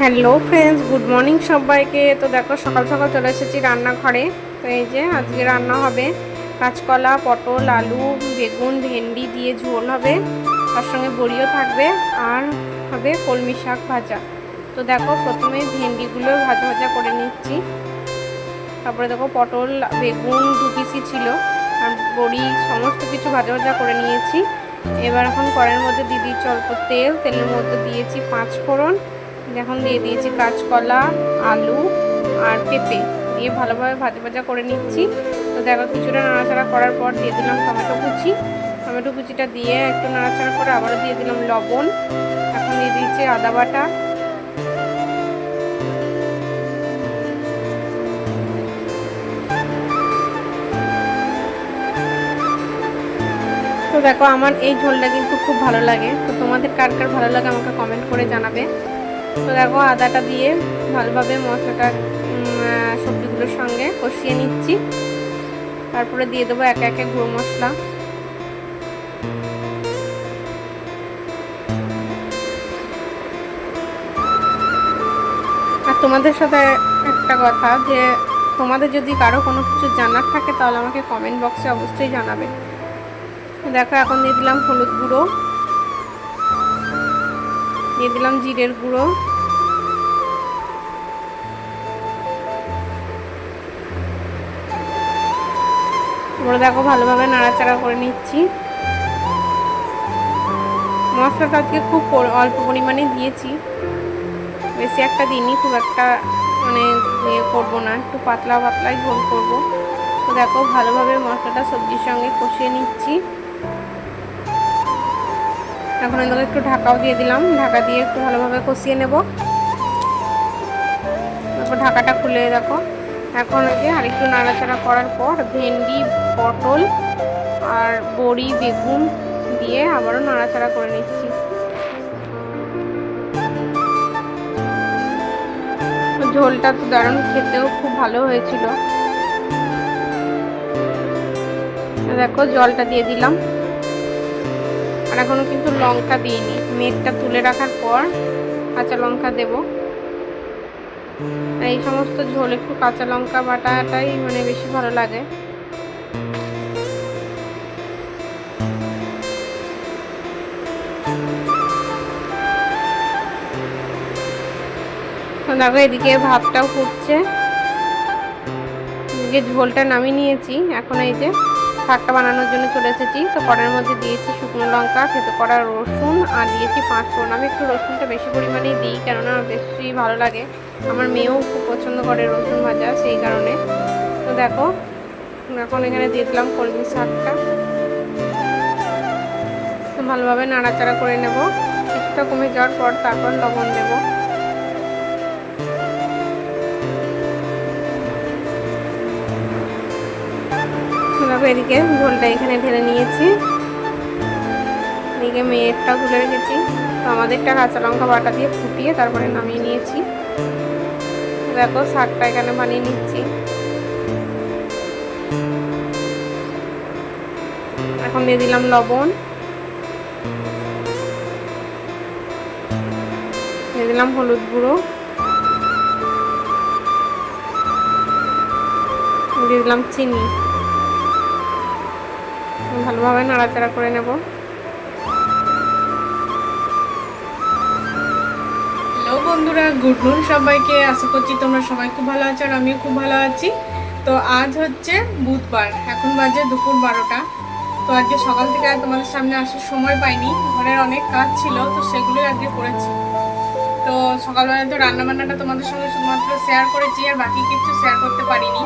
Hello friends, good morning সবাইকে। তো দেখো সকাল সকাল চলে এসেছি রান্নাঘরে। তো এই যে আজকে রান্না হবে কাঁচকলা, পটল, আলু, বেগুন, ভেন্ডি দিয়ে ঝোল হবে, তার সঙ্গে বড়িও থাকবে, আর হবে কলমি শাক ভাজা। তো দেখো প্রথমে ভেন্ডিগুলো ভাজা ভাজা করে নিচ্ছি, তারপরে দেখো পটল, বেগুন 2 পিসই ছিল, আর বড়ি সমস্ত কিছু ভাজা ভাজা করে নিয়েছি। এবার এখন কড়াইয়ের মধ্যে দিয়ে দিচ্ছি অল্প তেল, তেলের মধ্যে দিয়েছি 5 ফোড়ন, এখন দিয়ে দিয়েছি কাঁচকলা, আলু আর পেঁপে দিয়ে ভালোভাবে ভাজা ভাজা করে নিচ্ছি। তো দেখো কিছুটা নাড়াচাড়া করার পর দিয়ে দিলাম টমেটো কুচি, টমেটো কুচিটা দিয়ে একটু নাড়াচাড়া করে আবারও দিয়ে দিলাম লবণ। এখন দিয়ে দিচ্ছি আদা বাটা, তো দেখো আমার এই ঝোলটা কিন্তু খুব ভালো লাগে। তো তোমাদের কার কার ভালো লাগে আমাকে কমেন্ট করে জানাবে। তো দেখো আদাটা দিয়ে ভালোভাবে মশলাটা সবজিগুলোর সঙ্গে কষিয়ে নিচ্ছি, তারপরে দিয়ে দেবো একে একে গুঁড়ো মশলা। আর তোমাদের সাথে একটা কথা, যে তোমাদের যদি কারো কোনো কিছু জানার থাকে তাহলে আমাকে কমেন্ট বক্সে অবশ্যই জানাবে। দেখো এখন দিয়ে দিলাম হলুদ গুঁড়ো, দিয়ে দিলাম জিরের গুঁড়ো, তারপরে দেখো ভালোভাবে নাড়াচাড়া করে নিচ্ছি। মশলাটা আজকে খুব অল্প পরিমাণে দিয়েছি, বেশি একটা দিনই, খুব একটা মানে ইয়ে করবো না, একটু পাতলা পাতলাই ঝোল করবো। তো দেখো ভালোভাবে মশলাটা সবজির সঙ্গে কষিয়ে নিচ্ছি। এখন এগুলো একটু ঢাকাও দিয়ে দিলাম, ঢাকা দিয়ে একটু ভালোভাবে কষিয়ে নেব। তারপর ঢাকাটা খুলে দেখো এখন ওই যে আরেকটু নাড়াচাড়া করার পর ভেন্ডি, পটল আর বড়ি, বেগুন দিয়ে আবারও নাড়াচাড়া করে নিচ্ছি। ঝোলটা তো দারুণ, খেতেও খুব ভালো হয়েছিল। দেখো জলটা দিয়ে দিলাম, আর এখনো কিন্তু লঙ্কা দিইনি, মেঘটা তুলে রাখার পর কাঁচা লঙ্কা দেব। এই সমস্ত ঝোল একটু কাঁচা লঙ্কা বাটাটাই মানে বেশি ভালো লাগে। দেখো এদিকে ভাতটাও ফুটছে, এদিকে ঝোলটা নামিয়ে নিয়েছি। এখন এই যে শাকটা বানানোর জন্য চলে এসেছি। তো কড়াইয়ের মধ্যে দিয়েছি শুকনো লঙ্কা, থেতো করা রসুন, আর দিয়েছি 5 ফোড়ন। আমি একটু রসুনটা বেশি পরিমাণেই দিই, কেননা বেশি ভালো লাগে, আমার মেয়েও খুব পছন্দ করে রসুন ভাজা, সেই কারণে। তো দেখো এখন এখানে দিয়ে দিলাম কলমি শাকটা, তো ভালোভাবে নাড়াচাড়া করে নেব। কিছুটা কমে যাওয়ার পর তারপর লবণ দেবো। এদিকে ঝোলটা এখানে ঢেলে নিয়েছি, এদিকে মেয়েরটা তুলে রেখেছি। তো আমাদেরটা কাঁচা লঙ্কা বাটা দিয়ে ফুটিয়ে তারপরে নামিয়ে নিয়েছি। দেখো শাকটা এখানে বানিয়ে নিচ্ছি। এখন দিয়ে দিলাম লবণ, দিয়ে দিলাম হলুদ গুঁড়ো, দিয়ে দিলাম চিনি, ভালোভাবে নাড়াচাড়া করে নেব। হ্যালো বন্ধুরা, গুড নুন সবাইকে। আশা করছি তোমরা সবাই খুব ভালো আছো, আর আমিও খুব ভালো আছি। তো আজ হচ্ছে বুধবার, এখন বাজে দুপুর 12টা। তো আজকে সকাল থেকে আর তোমাদের সামনে আসার সময় পাইনি, ঘরের অনেক কাজ ছিল, তো সেগুলোই আজকে করেছি। তো সকালবেলা তো রান্নাবান্নাটা তোমাদের সঙ্গে শুধুমাত্র শেয়ার করেছি, আর বাকি কিছু শেয়ার করতে পারিনি,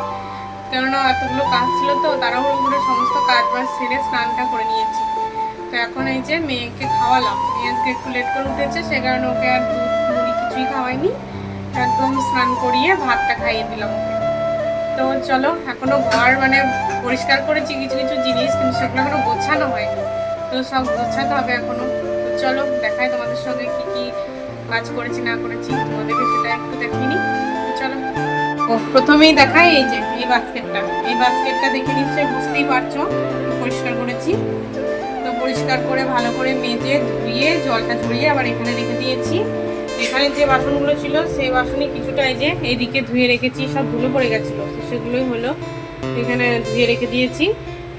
কেননা এতগুলো কাজ ছিল। তো তাড়াহুড়ো করে সমস্ত কাজ বাজ সেরে স্নানটা করে নিয়েছি। তো এখন এই যে মেয়েকে খাওয়ালাম, মেয়ে আজকে একটু লেট করে উঠেছে, সে কারণে ওকে আর দুধ মুড়ি কিছুই খাওয়াইনি, একদম স্নান করিয়ে ভাতটা খাইয়ে দিলাম ওকে। তো চলো, এখনো ঘর মানে পরিষ্কার করেছি কিছু কিছু জিনিস, কিন্তু সেগুলো এখনো গোছানো হয়নি, তো সব গোছাতে হবে এখনো। তো চলো দেখাই তোমাদের সঙ্গে কি কি কাজ করেছি না করেছি, তোমাদেরকে সেটা একটু দেখিনি। তো চলো, প্রথমেই দেখাই এই যে এই বাস্কেটটা দেখে নিশ্চয়ই বুঝতেই পারছো পরিষ্কার করেছি। তো পরিষ্কার করে ভালো করে মেজে ধুয়ে জলটা ঝরিয়ে আবার এখানে রেখে দিয়েছি। এখানে যে বাসনগুলো ছিল সেই বাসনই কিছুটা এই যে এইদিকে ধুয়ে রেখেছি, সব ধুলো পড়ে গেছিলো, তো সেগুলোই হলো এখানে ধুয়ে রেখে দিয়েছি।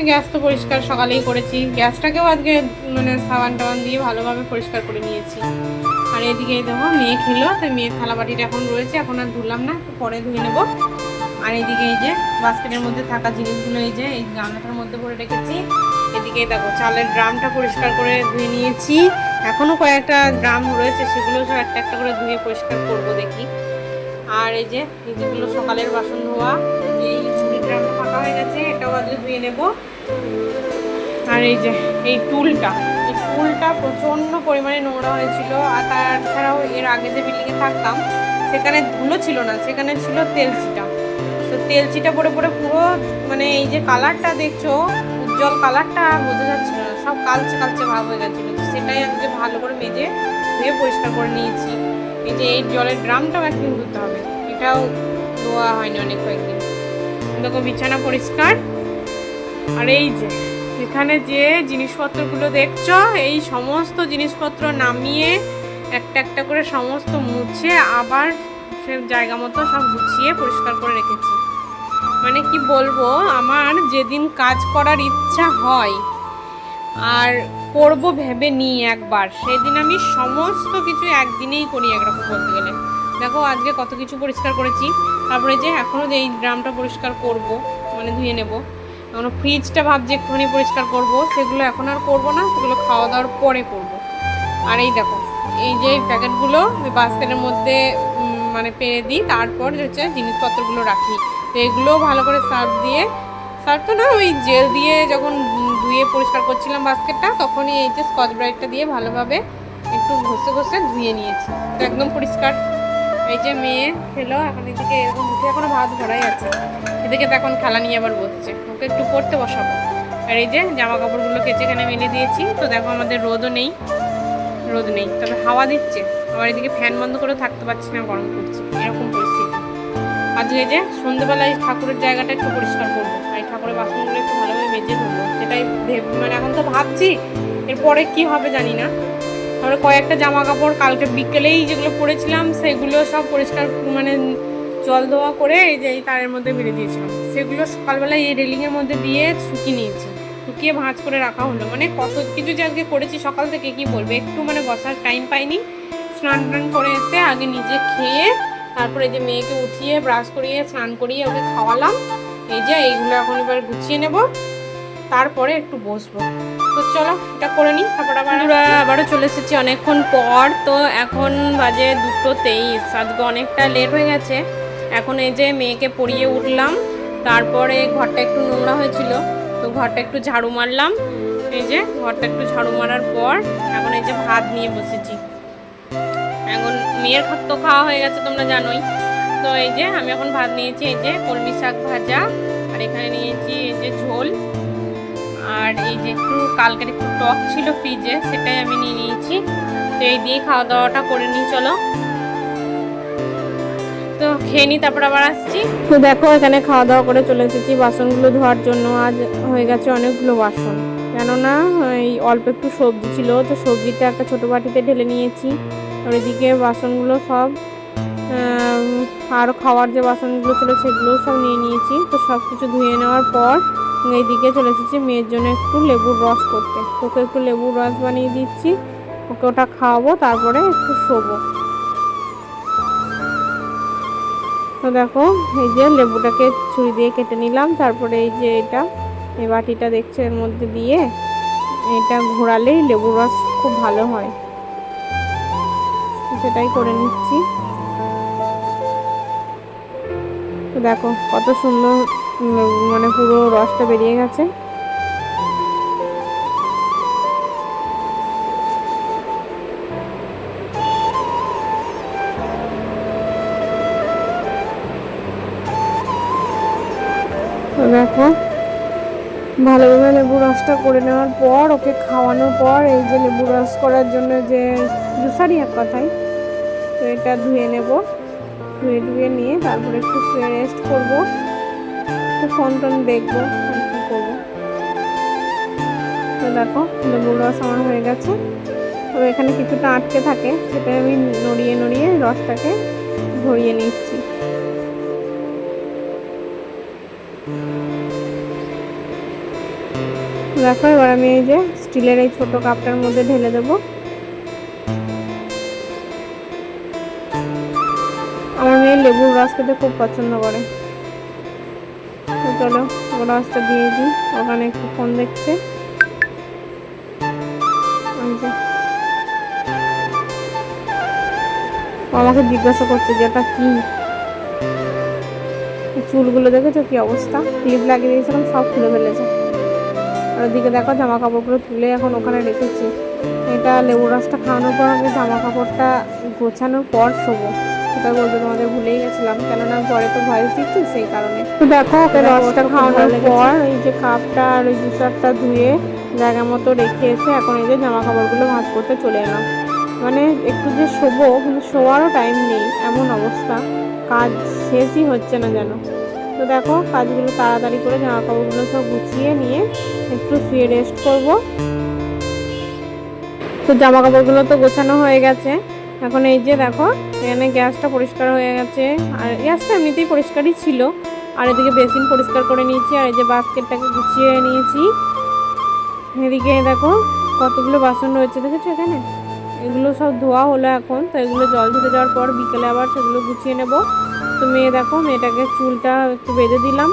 গ্যাস তো পরিষ্কার সকালেই করেছি, গ্যাসটাকেও আজকে মানে সাবান টাবান দিয়ে ভালোভাবে পরিষ্কার করে নিয়েছি। আর এদিকে দেখো মেয়ে খেলো, তাই মেয়ের থালা বাটিটা এখন রয়েছে, এখন আর ধুলাম না, পরে ধুয়ে নেবো। আর এদিকে এই যে বাস্কেটের মধ্যে থাকা জিনিসগুলো এই যে এই গামলাটার মধ্যে ভরে রেখেছি। এদিকে দেখো চালের ড্রামটা পরিষ্কার করে ধুয়ে নিয়েছি, এখনও কয়েকটা ড্রাম রয়েছে, সেগুলো সব একটা একটা করে ধুয়ে পরিষ্কার করবো দেখি। আর এই যে যেগুলো সকালের বাসন ধোয়া, এই ড্রামটা ফাঁকা হয়ে গেছে, এটাও আজকে ধুয়ে নেব। আর এই যে এই টুলটা প্রচণ্ড পরিমাণে নোংরা হয়েছিল। আর তাছাড়াও এর আগে যে বিল্ডিংয়ে থাকতাম সেখানে ধুলো ছিল না, সেখানে ছিল তেলচিটা। তো তেলচিটা পরে পরে পুরো মানে এই যে কালারটা দেখছো উজ্জ্বল কালারটা বোঝা যাচ্ছিল না, সব কালচে কালচে ভাব হয়ে গেছিলো। তো সেটাই আজকে ভালো করে মেজে ধুয়ে পরিষ্কার করে নিয়েছি। এই যে এই জলের ড্রামটাও একদিন ধুতে হবে, এটাও ধোয়া হয়নি অনেক কয়েকদিন। দেখো বিছানা পরিষ্কার। আর এই যে এখানে যে জিনিসপত্রগুলো দেখছো, এই সমস্ত জিনিসপত্র নামিয়ে একটা একটা করে সমস্ত মুছে আবার সে জায়গা মতো সব গুছিয়ে পরিষ্কার করে রেখেছি। মানে কি বলবো, আমার যেদিন কাজ করার ইচ্ছা হয় আর করব ভেবে নিই একবার, সেদিন আমি সমস্ত কিছু একদিনেই করি একরকম বলতে গেলে। দেখো আজকে কত কিছু পরিষ্কার করেছি। তারপরে যে এখনও যে এই ড্রামটা পরিষ্কার করব, মানে ধুয়ে নেব। এখনও ফ্রিজটা ভাবছি একটুখানি পরিষ্কার করব, সেগুলো এখন আর করব না, সেগুলো খাওয়া দাওয়ার পরে করব। আর এই দেখো এই যে প্যাকেটগুলো বাস্কেটের মধ্যে মানে পেরে দিই, তারপর হচ্ছে জিনিসপত্রগুলো রাখি। তো এগুলোও ভালো করে সার্ফ তো না, ওই জেল দিয়ে যখন ধুয়ে পরিষ্কার করছিলাম বাস্কেটটা, তখনই এই যে স্কচ ব্রাইটটা দিয়ে ভালোভাবে একটু ঘষে ঘষে ধুয়ে নিয়েছি, তো একদম পরিষ্কার। এই যে মেয়ে খেলো, এখন এদিকে এরকম মুখে এখনো ভাত ভরাই আছে, এদিকে তো এখন খেলা নিয়ে আবার বসছে, ওকে একটু পড়তে বসাবো। আর এই যে জামা কাপড়গুলো কেচে এখানে মেলে দিয়েছি। তো দেখো আমাদের রোদ নেই, তবে হাওয়া দিচ্ছে। আবার এদিকে ফ্যান বন্ধ করে থাকতে পারছি না, গরম করছে, এরকম পরিস্থিতি। আজকে যে সন্ধ্যেবেলায় ঠাকুরের জায়গাটা একটু পরিষ্কার করবো, আর ঠাকুরের বাসনগুলো একটু ভালোভাবে মেজে ধরবো, সেটাই মানে এখন তো ভাবছি, এরপরে কি হবে জানি না। তারপরে কয়েকটা জামা কাপড় কালকে বিকেলেই যেগুলো পরেছিলাম সেগুলো সব পরিষ্কার মানে জল দেওয়া করে এই যে এই তারের মধ্যে মেরে দিয়েছিলাম, সেগুলো সকালবেলায় এই রেলিংয়ের মধ্যে দিয়ে শুকিয়ে নিয়েছি, শুকিয়ে ভাঁজ করে রাখা হলো। মানে কত কিছু যে আজকে করেছি সকাল থেকে কি বলবো, একটু মানে বসার টাইম পাইনি। স্নান টান করে এসে আগে নিজে খেয়ে তারপরে এই যে মেয়েকে উঠিয়ে ব্রাশ করিয়ে স্নান করিয়ে ওকে খাওয়ালাম। এই যে এইগুলো এখন এবার গুছিয়ে নেব, তারপরে একটু বসবো। তো চলো এটা করে নিই, তারপর আবারও চলে এসেছি অনেকক্ষণ পর। তো এখন বাজে 2:23, আজকে অনেকটা লেট হয়ে গেছে। এখন এই যে মেয়েকে পড়িয়ে উঠলাম, তারপরে ঘরটা একটু নোংরা হয়েছিল, তো ঘরটা একটু ঝাড়ু মারলাম। এই যে ঘরটা একটু ঝাড়ু মারার পর এখন এই যে ভাত নিয়ে বসেছি। এখন মেয়ের তো খাওয়া হয়ে গেছে তোমরা জানোই। তো এই যে আমি এখন ভাত নিয়েছি, এই যে কলমি শাক ভাজা, আর এখানে নিয়েছি এই যে ঝোল, আর এই যে একটু কালকের একটু টক ছিল ফ্রিজে, সেটাই আমি নিয়ে নিয়েছি। তো এই দিয়ে খাওয়া দাওয়াটা করে নিই, চলো তো খেয়ে নিই, তারপর আবার আসছি। তো দেখো এখানে খাওয়া দাওয়া করে চলে এসেছি বাসনগুলো ধোয়ার জন্য। আজ হয়ে গেছে অনেকগুলো বাসন, কেননা এই অল্প একটু সবজি ছিল, তো সবজিটা একটা ছোটো বাটিতে ঢেলে নিয়েছি। আর এদিকে বাসনগুলো সব আর খাওয়ার যে বাসনগুলো ছিল সেগুলোও সব নিয়ে নিয়েছি। তো সব কিছু ধুয়ে নেওয়ার পর এইদিকে চলে এসেছি মেয়ের জন্য একটু লেবুর রস করতে। ওকে একটু লেবুর রস বানিয়ে দিচ্ছি, ওকে ওটা খাওয়াবো, তারপরে একটু শোবো। তো দেখো এই যে লেবুটাকে ছুরি দিয়ে কেটে নিলাম, তারপরে এই যে এই বাটিটা দেখছে এর মধ্যে দিয়ে এটা ঘোরালেই লেবুর রস খুব ভালো হয়, সেটাই করে নিচ্ছি। তো দেখো কত সুন্দর মানে পুরো রসটা বেরিয়ে গেছে। তো দেখো ভালোভাবে লেবু রসটা করে নেওয়ার পর ওকে খাওয়ানোর পর এই যে লেবু রস করার জন্য যে জুসারি এক কথায়, তো এটা ধুয়ে নেব, ধুয়ে নিয়ে তারপরে একটু শুয়ে রেস্ট করবো, একটু ফোন টোন দেখবো আর কি করবো। তো দেখো লেবু রস আমার হয়ে গেছে, তবে এখানে কিছুটা আটকে থাকে, সেটা আমি নড়িয়ে নড়িয়ে রসটাকে ঝরিয়ে নিচ্ছি। দেখো এবার আমি এই যে স্টিলের এই ছোট কাপটার মধ্যে ঢেলে দেবো। আমার মেয়ে লেবুর রস খেতে খুব পছন্দ করে। তো চলো রসটা দিয়ে দিই। ওখানে একটু ফোন দেখছে। আমাকে জিজ্ঞাসা করছে যে ওটা কি। চুলগুলো দেখেছো কি অবস্থা, ক্লিপ লাগিয়ে দিয়েছিলাম সব খুলে ফেলেছে। আর ওদিকে দেখো জামা কাপড়গুলো তুলে এখন ওখানে রেখেছি। এটা লেবু রসটা খাওয়ানোর পর আমি জামা কাপড়টা গোছানোর পর শোবো, সেটা বলতে তোমাদের ভুলেই গেছিলাম, কেননা পরে তো ভয়েস দিচ্ছি সেই কারণে। তো দেখো ওকে রসটা খাওয়ানোর পর এই যে কাপটা আর ওই জুসারটা ধুয়ে জায়গা মতো রেখে এসে এখন এই যে জামা কাপড়গুলো ভাঁজ করতে চলে এলাম। মানে একটু যে শোবো, কিন্তু শোয়ারও টাইম নেই, এমন অবস্থা, কাজ শেষই হচ্ছে না যেন। তো দেখো কাজগুলো তাড়াতাড়ি করে জামা কাপড়গুলো সব গুছিয়ে নিয়ে একটু শুয়ে রেস্ট করব। তো জামা কাপড়গুলো তো গোছানো হয়ে গেছে। এখন এই যে দেখো এখানে গ্যাসটা পরিষ্কার হয়ে গেছে, আর গ্যাসটা এমনিতেই পরিষ্কারই ছিল। আর এদিকে বেসিন পরিষ্কার করে নিয়েছি, আর এই যে বাস্কেটটাকে গুছিয়ে নিয়েছি। এদিকে দেখো কতগুলো বাসন রয়েছে, দেখেছো এখানে, এগুলো সব ধোয়া হলো এখন। তো এগুলো জল ধুতে যাওয়ার পর বিকেলে আবার সেগুলো গুছিয়ে নেব। তো দেখো মেয়েটাকে চুলটা একটু বেঁধে দিলাম।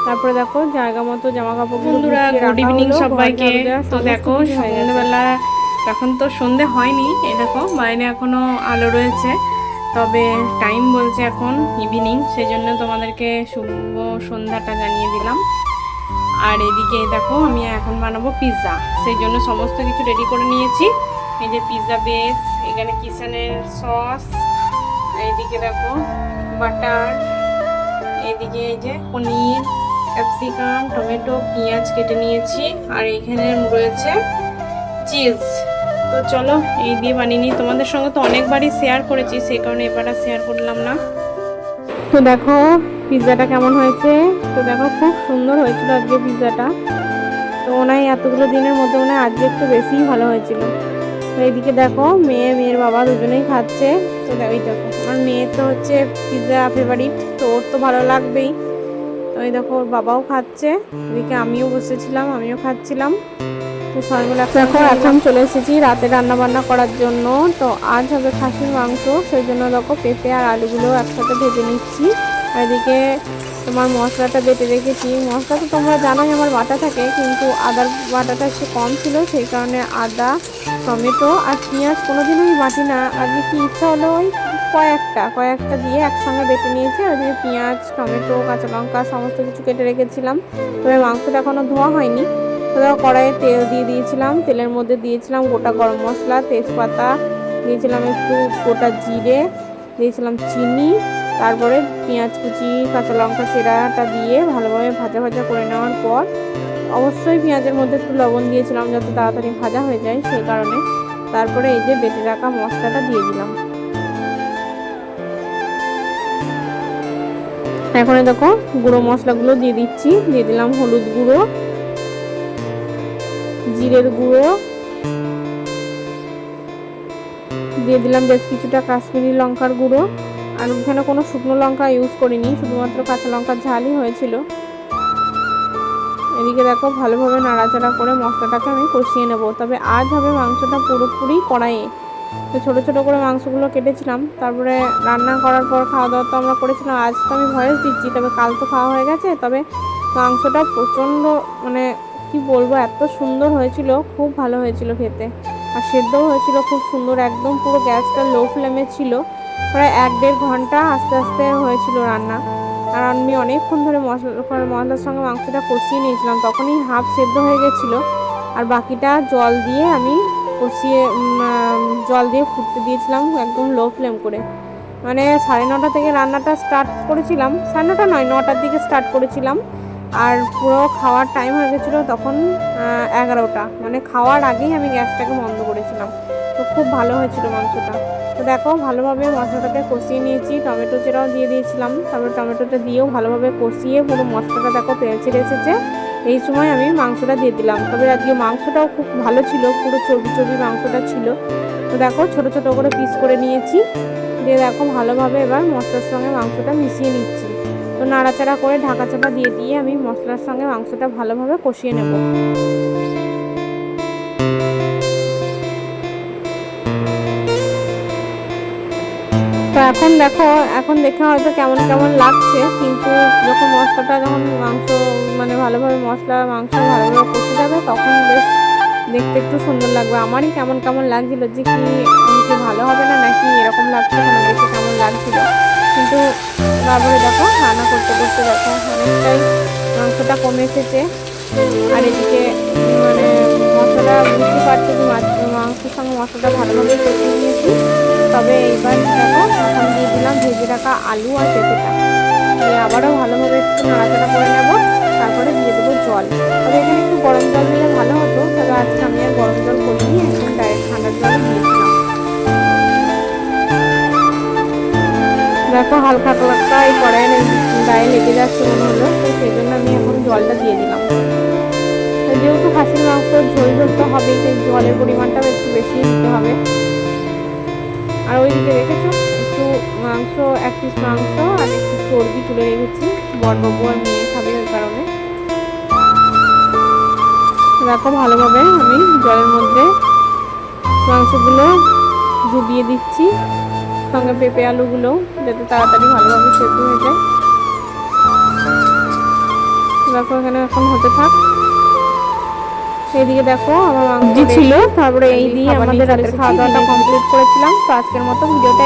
তারপরে দেখো জায়গা মতো জামা কাপড়। বন্ধুরা গুড ইভিনিং সবাইকে। তো দেখো সন্ধ্যেবেলা, এখন তো সন্ধে হয়নি, এই দেখো বাইরে এখনো আলো রয়েছে, তবে টাইম বলছে এখন ইভিনিং, সেই জন্য তোমাদেরকে শুভ সন্ধ্যাটা জানিয়ে দিলাম। আর এদিকে দেখো আমি এখন বানাবো পিৎজা, সেই জন্য সমস্ত কিছু রেডি করে নিয়েছি। এই যে পিৎজা বেস, এখানে কিচেনের সস, এইদিকে দেখো বাটার, এইদিকে এই যে পনির, ক্যাপসিকাম, টমেটো, পেঁয়াজ কেটে নিয়েছি, আর এখানে রয়েছে চিজ। তো চলো এই দিয়ে বানিয়ে নিই। তোমাদের সঙ্গে তো অনেকবারই শেয়ার করেছি, সেই কারণে এবার আর শেয়ার করলাম না। তো দেখো পিৎজাটা কেমন হয়েছে। তো দেখো খুব সুন্দর হয়েছিল আজকে পিৎজাটা। তো ওনাই এতগুলো দিনের মধ্যে মনে হয় আজকে একটু বেশিই ভালো হয়েছিল। তো এইদিকে দেখো মেয়ের বাবা দুজনেই খাচ্ছে। তো এই দেখো আমার মেয়ে তো হচ্ছে পিৎজা ফেভারিট, তো ওর তো ভালো লাগবেই। তো এই দেখো ওর বাবাও খাচ্ছে, এদিকে আমিও বসেছিলাম, আমিও খাচ্ছিলাম। তো সবাই মিলে দেখো এখন চলে এসেছি রাতে রান্না বান্না করার জন্য। তো আজ হবে খাসির মাংস, সেই জন্য দেখো পেঁপে আর আলুগুলো একসাথে ভেজে নিচ্ছি। আর এদিকে তোমার মশলাটা বেটে রেখেছি। মশলা তো তোমরা জানোই আমার বাটা থাকে, কিন্তু আদার বাটাটা একটু কম ছিল, সেই কারণে আদা, টমেটো আর পেঁয়াজ কোনোদিনও আমি বাটি না। আজকে কি ইচ্ছা হলো ওই কয়েকটা দিয়ে একসঙ্গে বেটে নিয়েছি। আর ওদিকে পেঁয়াজ, টমেটো, কাঁচা লঙ্কা সমস্ত কিছু কেটে রেখেছিলাম। তবে মাংসটা এখনও ধোয়া হয়নি। তো কড়াইয়ে তেল দিয়ে দিয়েছিলাম, তেলের মধ্যে দিয়েছিলাম গোটা গরম মশলা, তেজপাতা, দিয়েছিলাম একটু গোটা জিরে, দিয়েছিলাম চিনি, তারপরে পেঁয়াজ কুচি, কাঁচা লঙ্কা চেরাটা দিয়ে ভালোভাবে ভাজা ভাজা করে নেওয়ার পর অবশ্যই পেঁয়াজের মধ্যে একটু লবণ দিয়েছিলাম যাতে তাড়াতাড়ি ভাজা হয়ে যায়, সেই কারণে। তারপরে এই যে বেটে রাখা মশলাটা দিয়ে দিলাম। এখন দেখো গুঁড়ো মশলাগুলো দিয়ে দিচ্ছি। দিয়ে দিলাম হলুদ গুঁড়ো, জিরের গুঁড়ো, দিয়ে দিলাম বেশ কিছুটা কাশ্মীরি লঙ্কার গুঁড়ো। আর ওখানে কোনো শুকনো লঙ্কা ইউজ করিনি, শুধুমাত্র কাঁচা লঙ্কার ঝালই হয়েছিল। এদিকে দেখো ভালোভাবে নাড়াচাড়া করে মশলাটাকে আমি কষিয়ে নেব। তবে আজ হবে মাংসটা পুরোপুরি কড়াইয়ে। তো ছোটো ছোটো করে মাংসগুলো কেটেছিলাম, তারপরে রান্না করার পর খাওয়া দাওয়া তো আমরা করেছিলাম। আজ তো আমি ভয়েস দিচ্ছি, তবে কাল তো খাওয়া হয়ে গেছে। তবে মাংসটা প্রচণ্ড, মানে কি বলবো, এত সুন্দর হয়েছিল, খুব ভালো হয়েছিল খেতে। আর সেদ্ধও হয়েছিল খুব সুন্দর, একদম পুরো গ্যাসটা লো ফ্লেমে ছিল। প্রায় 1-1.5 ঘন্টা আস্তে আস্তে হয়েছিল রান্না। আর আমি অনেকক্ষণ ধরে মশলার সঙ্গে মাংসটা কষিয়ে নিয়েছিলাম, তখনই হাফ সেদ্ধ হয়ে গেছিলো। আর বাকিটা জল দিয়ে আমি কষিয়ে জল দিয়ে ফুটতে দিয়েছিলাম একদম লো ফ্লেম করে। মানে 9:30 থেকে রান্নাটা স্টার্ট করেছিলাম, 9:30 নয়, 9টার দিকে স্টার্ট করেছিলাম। আর পুরো খাওয়ার টাইম হয়ে গেছিলো তখন 11টা, মানে খাওয়ার আগেই আমি গ্যাসটাকে বন্ধ করেছিলাম। তো খুব ভালো হয়েছিল মাংসটা। তো দেখো ভালোভাবে মশলাটাকে কষিয়ে নিয়েছি, টমেটো চেরাও দিয়ে দিয়েছিলাম। তারপরে টমেটোটা দিয়েও ভালোভাবে কষিয়ে পুরো মশলাটা দেখো তেল ছেড়ে এসেছে। এই সময় আমি মাংসটা দিয়ে দিলাম। তবে আজকে মাংসটাও খুব ভালো ছিল, পুরো চর্বি চর্বি মাংসটা ছিল। তো দেখো ছোট ছোট করে পিস করে নিয়েছি, দিয়ে দেখো ভালোভাবে এবার মশলার সঙ্গে মাংসটা মিশিয়ে নিচ্ছি। তো নাড়াচাড়া করে ঢাকা চাপা দিয়ে আমি মশলার সঙ্গে মাংসটা ভালোভাবে কষিয়ে নেব। তো এখন দেখে হয়তো কেমন কেমন লাগছে, কিন্তু যখন মশলাটা মাংস ভালোভাবে মাংস ভালোভাবে কষে যাবে তখন বেশ দেখতে একটু সুন্দর লাগবে। আমারই কেমন কেমন লাগছিল যে কি ভালো হবে না নাকি এরকম লাগছে, দেখে কেমন লাগছিল। কিন্তু তারপরে দেখো রান্না করতে করতে দেখো অনেকটাই মাংসটা কমে এসেছে। আর এদিকে মশলা বুঝতে পারছি যে মাংসের সঙ্গে মশলাটা ভালোভাবে কষিয়ে নিয়েছি। তবে এইবার দেখো এখন দিয়ে দিলাম ভেজে রাখা আলু আর পেঁপেটা, দিয়ে আবারও ভালোভাবে একটু নাড়াচাড়া করে নেব। তারপরে দিয়ে দেবো জল। তবে এখানে একটু গরম জল দিলে ভালো হতো, তবে আজকে আমি আর গরম জল করিনি, এখন ডাইরেক্ট ঠান্ডার জল দিয়েছিলাম। দেখো হালকা হালকা এই কড়াইয়ের গায়ে লেগে যাচ্ছে মনে হলো, তো সেই জন্য আমি এখন জলটা দিয়ে দিলাম। যেহেতু খাসির মাংস ঝোল ঝোল তো হবেই, সেই জলের পরিমাণটাও একটু বেশি দিতে হবে। আর ওইদিকে রেখেছো একটু মাংস, 1 পিস মাংস আর একটু চর্বি তুলে রেখেছি, বড়বাবু আর মেয়ে খাবে ওই কারণে। দেখো ভালোভাবে আমি জলের মধ্যে মাংসগুলো ডুবিয়ে দিচ্ছি, সঙ্গে পেঁপে আলুগুলো, যাতে তাড়াতাড়ি ভালোভাবে সেদ্ধ হয়ে যায়। দেখো এখানে এখন হতে থাক। এইদিকে দেখো আমার মাংস ছিল, তারপরে এই দিয়ে আমাদের রাতের খাওয়া দাওয়াটা কমপ্লিট করেছিলাম। তো আজকের মতো ভিডিওটা